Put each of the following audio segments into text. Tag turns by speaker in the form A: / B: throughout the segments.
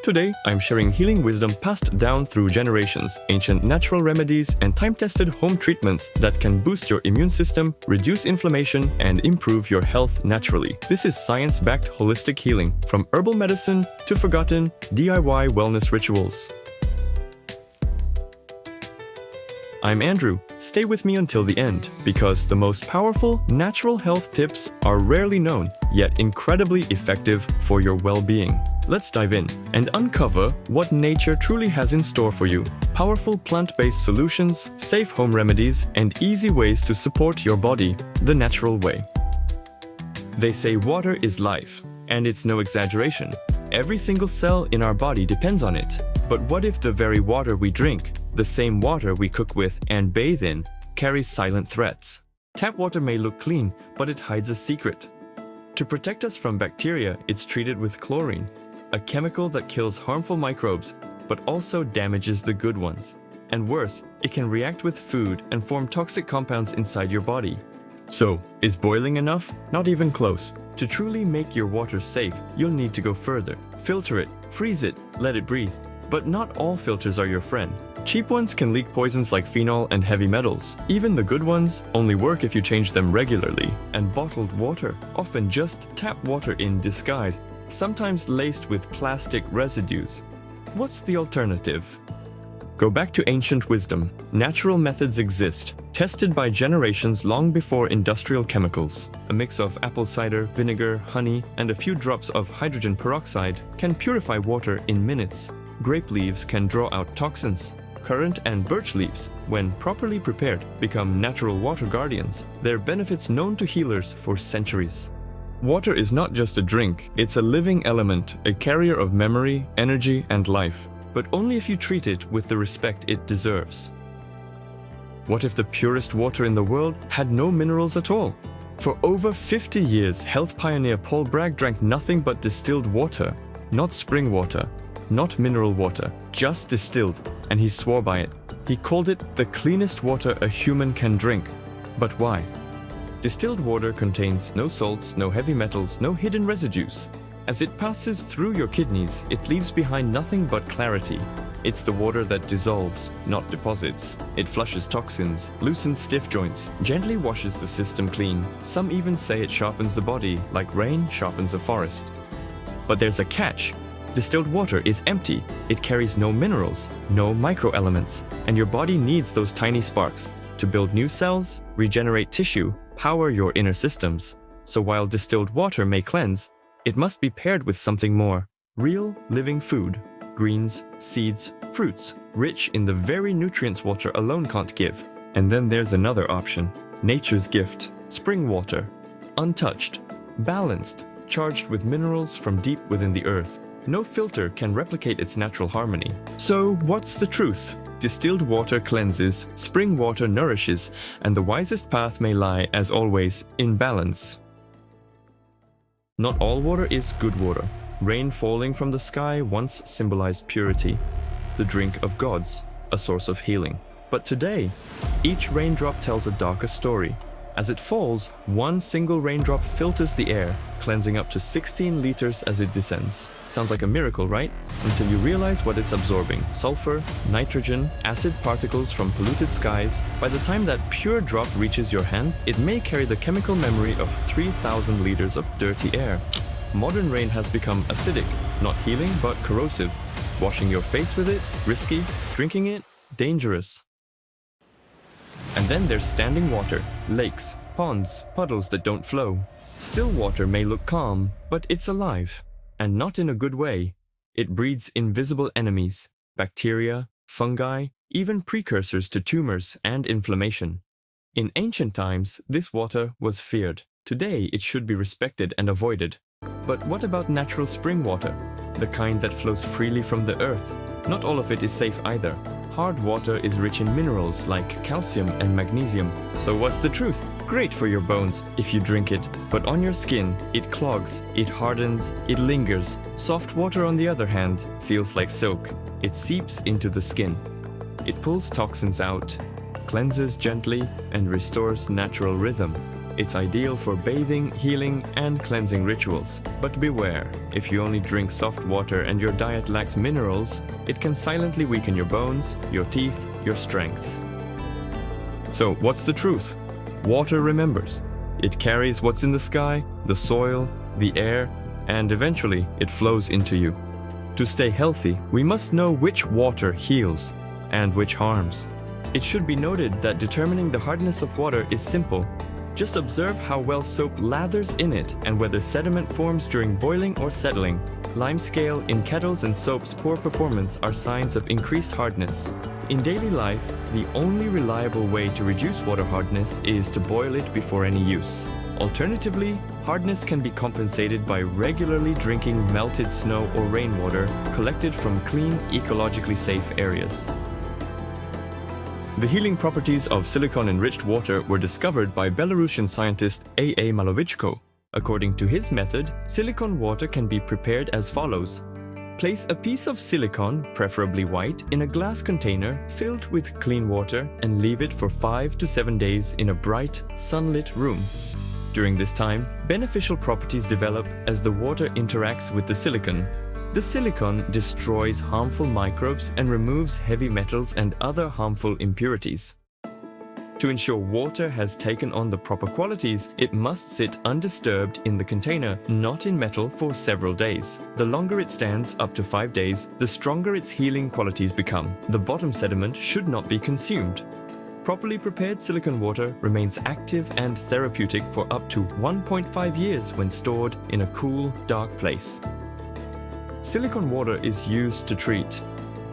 A: Today, I'm sharing healing wisdom passed down through generations, ancient natural remedies, and time-tested home treatments that can boost your immune system, reduce inflammation, and improve your health naturally. This is science-backed holistic healing, from herbal medicine to forgotten DIY wellness rituals. I'm Andrew. Stay with me until the end, because the most powerful natural health tips are rarely known, yet incredibly effective for your well-being. Let's dive in and uncover what nature truly has in store for you. Powerful plant-based solutions, safe home remedies, and easy ways to support your body the natural way. They say water is life, and it's no exaggeration. Every single cell in our body depends on it. But what if the very water we drink, the same water we cook with and bathe in, carries silent threats? Tap water may look clean, but it hides a secret. To protect us from bacteria, it's treated with chlorine, a chemical that kills harmful microbes, but also damages the good ones. And worse, it can react with food and form toxic compounds inside your body. So, is boiling enough? Not even close. To truly make your water safe, you'll need to go further. Filter it, freeze it, let it breathe. But not all filters are your friend. Cheap ones can leak poisons like phenol and heavy metals. Even the good ones only work if you change them regularly. And bottled water, often just tap water in disguise, sometimes laced with plastic residues. What's the alternative? Go back to ancient wisdom. Natural methods exist, tested by generations long before industrial chemicals. A mix of apple cider, vinegar, honey, and a few drops of hydrogen peroxide can purify water in minutes. Grape leaves can draw out toxins. Currant and birch leaves, when properly prepared, become natural water guardians, their benefits known to healers for centuries. Water is not just a drink, it's a living element, a carrier of memory, energy, and life, but only if you treat it with the respect it deserves. What if the purest water in the world had no minerals at all? For over 50 years, health pioneer Paul Bragg drank nothing but distilled water, not spring water, not mineral water, just distilled, and he swore by it. He called it the cleanest water a human can drink. But why? Distilled water contains no salts, no heavy metals, no hidden residues. As it passes through your kidneys, it leaves behind nothing but clarity. It's the water that dissolves, not deposits. It flushes toxins, loosens stiff joints, gently washes the system clean. Some even say it sharpens the body, like rain sharpens a forest. But there's a catch. Distilled water is empty. It carries no minerals, no microelements, and your body needs those tiny sparks to build new cells, regenerate tissue, power your inner systems. So while distilled water may cleanse, it must be paired with something more. Real, living food. Greens, seeds, fruits, rich in the very nutrients water alone can't give. And then there's another option. Nature's gift. Spring water. Untouched, balanced, charged with minerals from deep within the earth. No filter can replicate its natural harmony. So, what's the truth? Distilled water cleanses, spring water nourishes, and the wisest path may lie, as always, in balance. Not all water is good water. Rain falling from the sky once symbolized purity, the drink of gods, a source of healing. But today, each raindrop tells a darker story. As it falls, one single raindrop filters the air, cleansing up to 16 liters as it descends. Sounds like a miracle, right? Until you realize what it's absorbing. Sulfur, nitrogen, acid particles from polluted skies. By the time that pure drop reaches your hand, it may carry the chemical memory of 3,000 liters of dirty air. Modern rain has become acidic, not healing but corrosive. Washing your face with it, risky. Drinking it, dangerous. And then there's standing water, lakes, ponds, puddles that don't flow. Still water may look calm, but it's alive. And not in a good way. It breeds invisible enemies, bacteria, fungi, even precursors to tumors and inflammation. In ancient times, this water was feared. Today, it should be respected and avoided. But what about natural spring water? The kind that flows freely from the earth? Not all of it is safe either. Hard water is rich in minerals like calcium and magnesium. So what's the truth? Great for your bones if you drink it, but on your skin, it clogs, it hardens, it lingers. Soft water, on the other hand, feels like silk. It seeps into the skin. It pulls toxins out, cleanses gently, and restores natural rhythm. It's ideal for bathing, healing, and cleansing rituals. But beware, if you only drink soft water and your diet lacks minerals, it can silently weaken your bones, your teeth, your strength. So, what's the truth? Water remembers. It carries what's in the sky, the soil, the air, and eventually it flows into you. To stay healthy, we must know which water heals and which harms. It should be noted that determining the hardness of water is simple. Just observe how well soap lathers in it and whether sediment forms during boiling or settling. Limescale in kettles and soap's poor performance are signs of increased hardness. In daily life, the only reliable way to reduce water hardness is to boil it before any use. Alternatively, hardness can be compensated by regularly drinking melted snow or rainwater collected from clean, ecologically safe areas. The healing properties of silicon-enriched water were discovered by Belarusian scientist A.A. Malovichko. According to his method, silicon water can be prepared as follows. Place a piece of silicon, preferably white, in a glass container filled with clean water and leave it for 5 to 7 days in a bright, sunlit room. During this time, beneficial properties develop as the water interacts with the silicon. The silicon destroys harmful microbes and removes heavy metals and other harmful impurities. To ensure water has taken on the proper qualities, it must sit undisturbed in the container, not in metal, for several days. The longer it stands, up to 5 days, the stronger its healing qualities become. The bottom sediment should not be consumed. Properly prepared silicon water remains active and therapeutic for up to 1.5 years when stored in a cool, dark place. Silicon water is used to treat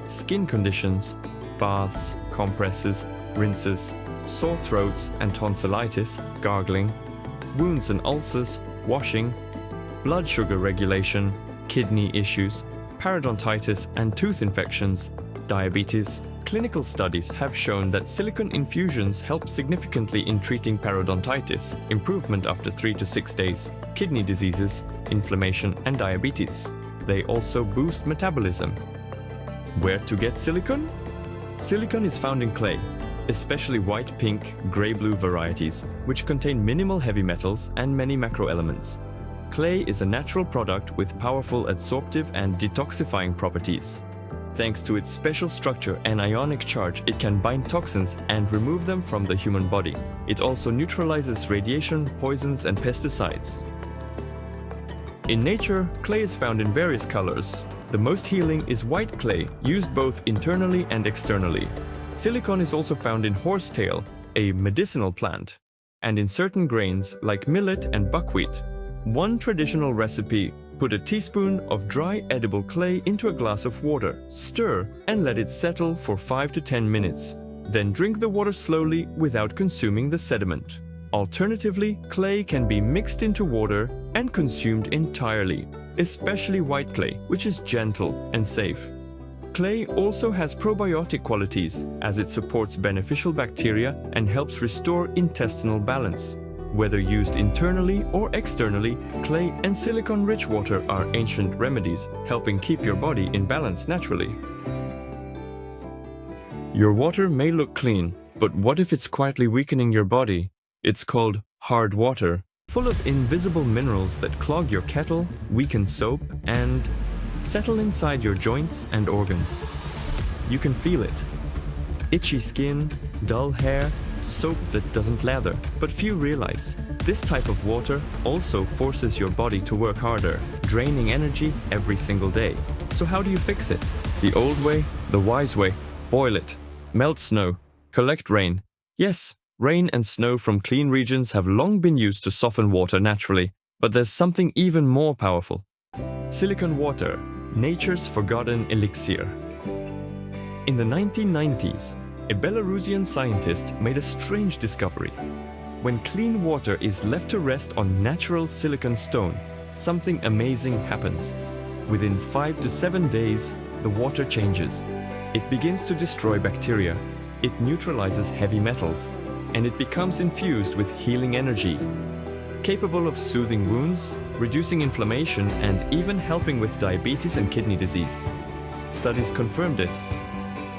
A: skin conditions, baths, compresses, rinses, sore throats and tonsillitis, gargling, wounds and ulcers, washing, blood sugar regulation, kidney issues, parodontitis and tooth infections, diabetes. Clinical studies have shown that silicone infusions help significantly in treating parodontitis, improvement after 3 to 6 days, kidney diseases, inflammation and diabetes. They also boost metabolism. Where to get silicone? Silicone is found in clay, especially white, pink, grey-blue varieties, which contain minimal heavy metals and many macroelements. Clay is a natural product with powerful adsorptive and detoxifying properties. Thanks to its special structure and ionic charge, it can bind toxins and remove them from the human body. It also neutralizes radiation, poisons, and pesticides. In nature, clay is found in various colors. The most healing is white clay, used both internally and externally. Silicon is also found in horsetail, a medicinal plant, and in certain grains like millet and buckwheat. One traditional recipe: put a teaspoon of dry edible clay into a glass of water, stir, and let it settle for 5 to 10 minutes. Then drink the water slowly without consuming the sediment. Alternatively, clay can be mixed into water and consumed entirely, especially white clay, which is gentle and safe. Clay also has probiotic qualities, as it supports beneficial bacteria and helps restore intestinal balance. Whether used internally or externally, clay and silicon-rich water are ancient remedies, helping keep your body in balance naturally. Your water may look clean, but what if it's quietly weakening your body? It's called hard water, full of invisible minerals that clog your kettle, weaken soap, and settle inside your joints and organs. You can feel it. Itchy skin, dull hair, soap that doesn't lather. But few realize, this type of water also forces your body to work harder, draining energy every single day. So how do you fix it? The old way, the wise way: boil it, melt snow, collect rain. Yes, rain and snow from clean regions have long been used to soften water naturally, but there's something even more powerful. Silicon water, nature's forgotten elixir. In the 1990s, a Belarusian scientist made a strange discovery. When clean water is left to rest on natural silicon stone, something amazing happens. Within 5 to 7 days, the water changes. It begins to destroy bacteria. It neutralizes heavy metals, and it becomes infused with healing energy, capable of soothing wounds, reducing inflammation, and even helping with diabetes and kidney disease. Studies confirmed it.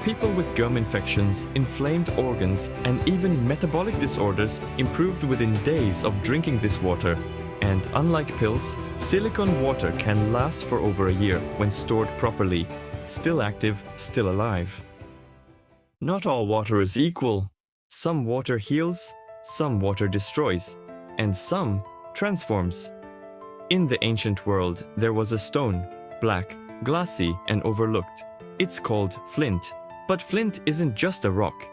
A: People with gum infections, inflamed organs, and even metabolic disorders improved within days of drinking this water. And unlike pills, silicone water can last for over a year when stored properly. Still active, still alive. Not all water is equal. Some water heals, some water destroys, and some transforms. In the ancient world, there was a stone, black, glassy, and overlooked. It's called flint. But flint isn't just a rock.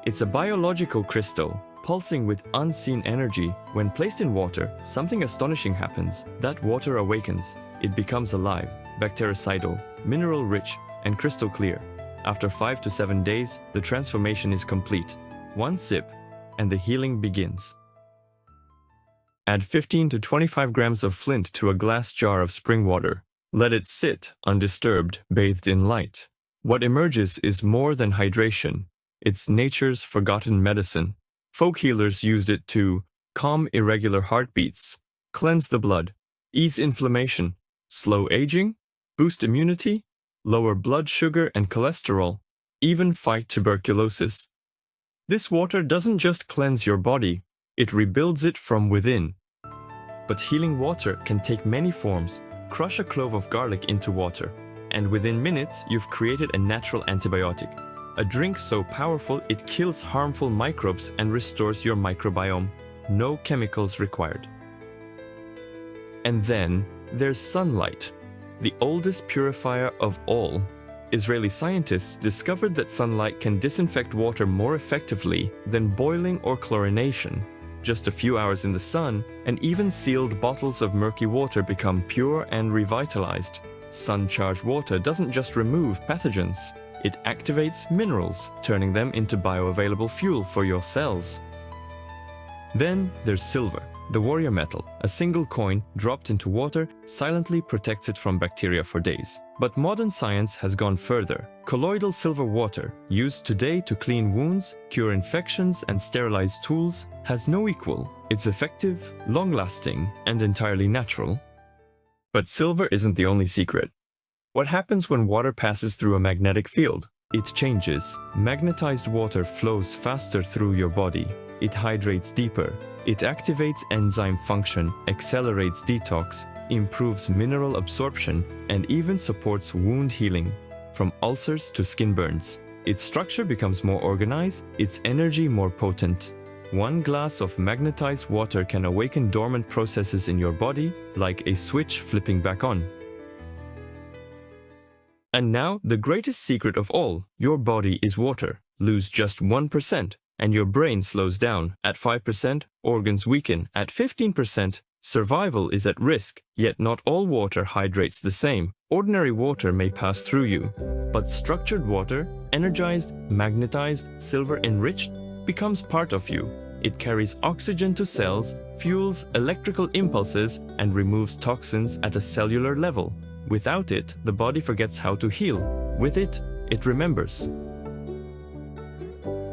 A: It's a biological crystal, pulsing with unseen energy. When placed in water, something astonishing happens. That water awakens. It becomes alive, bactericidal, mineral-rich, and crystal clear. After 5 to 7 days, the transformation is complete. One sip, and the healing begins. Add 15 to 25 grams of flint to a glass jar of spring water. Let it sit, undisturbed, bathed in light. What emerges is more than hydration. It's nature's forgotten medicine. Folk healers used it to calm irregular heartbeats, cleanse the blood, ease inflammation, slow aging, boost immunity, lower blood sugar and cholesterol, even fight tuberculosis. This water doesn't just cleanse your body, it rebuilds it from within. But healing water can take many forms. Crush a clove of garlic into water, and within minutes you've created a natural antibiotic. A drink so powerful it kills harmful microbes and restores your microbiome. No chemicals required. And then there's sunlight, the oldest purifier of all. Israeli scientists discovered that sunlight can disinfect water more effectively than boiling or chlorination. Just a few hours in the sun, and even sealed bottles of murky water become pure and revitalized. Sun-charged water doesn't just remove pathogens, it activates minerals, turning them into bioavailable fuel for your cells. Then there's silver, the warrior metal. A single coin dropped into water silently protects it from bacteria for days. But modern science has gone further. Colloidal silver water, used today to clean wounds, cure infections, and sterilize tools, has no equal. It's effective, long-lasting, and entirely natural. But silver isn't the only secret. What happens when water passes through a magnetic field? It changes. Magnetized water flows faster through your body. It hydrates deeper. It activates enzyme function, accelerates detox, improves mineral absorption, and even supports wound healing, from ulcers to skin burns. Its structure becomes more organized, its energy more potent. One glass of magnetized water can awaken dormant processes in your body, like a switch flipping back on. And now, the greatest secret of all, your body is water. Lose just 1%, and your brain slows down. At 5%, organs weaken. At 15%, survival is at risk. Yet not all water hydrates the same. Ordinary water may pass through you, but structured water, energized, magnetized, silver-enriched, becomes part of you. It carries oxygen to cells, fuels electrical impulses, and removes toxins at a cellular level. Without it, the body forgets how to heal. With it, it remembers.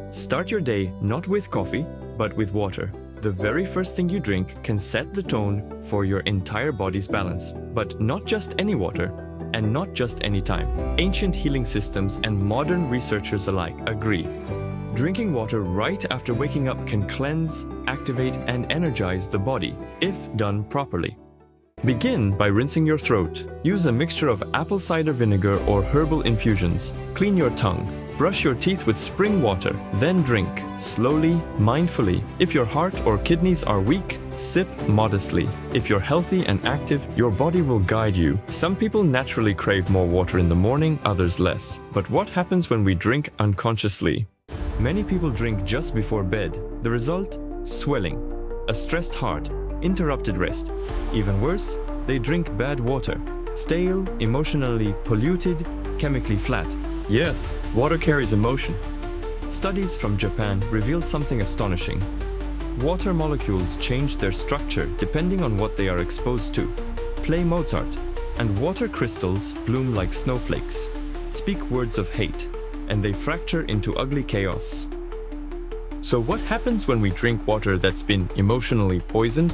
A: Start your day not with coffee, but with water. The very first thing you drink can set the tone for your entire body's balance. But not just any water, and not just any time. Ancient healing systems and modern researchers alike agree. Drinking water right after waking up can cleanse, activate, and energize the body, if done properly. Begin by rinsing your throat. Use a mixture of apple cider vinegar or herbal infusions. Clean your tongue. Brush your teeth with spring water, then drink, slowly, mindfully. If your heart or kidneys are weak, sip modestly. If you're healthy and active, your body will guide you. Some people naturally crave more water in the morning, others less. But what happens when we drink unconsciously? Many people drink just before bed. The result? Swelling, a stressed heart, interrupted rest. Even worse, they drink bad water, stale, emotionally polluted, chemically flat. Yes, water carries emotion. Studies from Japan revealed something astonishing. Water molecules change their structure depending on what they are exposed to. Play Mozart, and water crystals bloom like snowflakes, speak words of hate, and they fracture into ugly chaos. So what happens when we drink water that's been emotionally poisoned?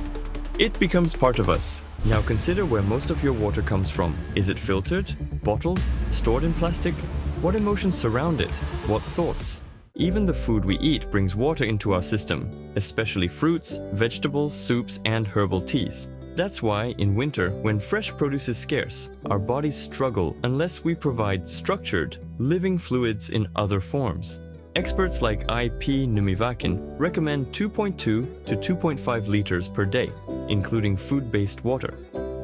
A: It becomes part of us. Now consider where most of your water comes from. Is it filtered, bottled, stored in plastic? What emotions surround it? What thoughts? Even the food we eat brings water into our system, especially fruits, vegetables, soups, and herbal teas. That's why, in winter, when fresh produce is scarce, our bodies struggle unless we provide structured, living fluids in other forms. Experts like IP Neumyvakin recommend 2.2 to 2.5 liters per day, including food-based water.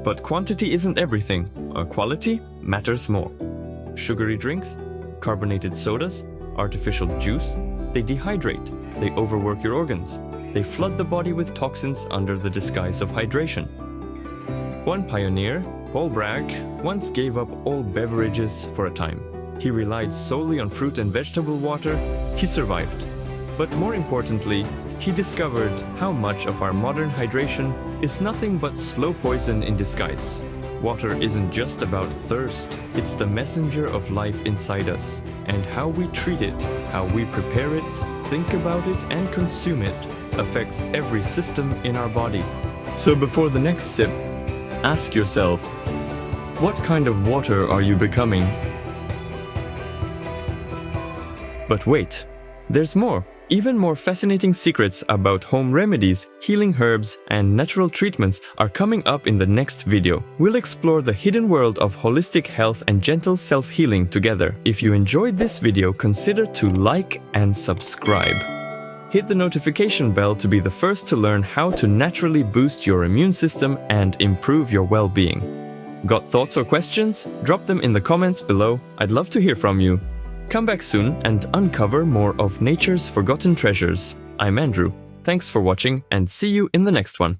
A: But quantity isn't everything. Quality matters more. Sugary drinks, carbonated sodas, artificial juice, they dehydrate, they overwork your organs, they flood the body with toxins under the disguise of hydration. One pioneer, Paul Bragg, once gave up all beverages for a time. He relied solely on fruit and vegetable water. He survived. But more importantly, he discovered how much of our modern hydration is nothing but slow poison in disguise. Water isn't just about thirst, it's the messenger of life inside us, and how we treat it, how we prepare it, think about it, and consume it affects every system in our body. So before the next sip, ask yourself, what kind of water are you becoming? But wait, there's more. Even more fascinating secrets about home remedies, healing herbs, and natural treatments are coming up in the next video. We'll explore the hidden world of holistic health and gentle self-healing together. If you enjoyed this video, consider to like and subscribe. Hit the notification bell to be the first to learn how to naturally boost your immune system and improve your well-being. Got thoughts or questions? Drop them in the comments below. I'd love to hear from you. Come back soon and uncover more of nature's forgotten treasures. I'm Andrew. Thanks for watching and see you in the next one.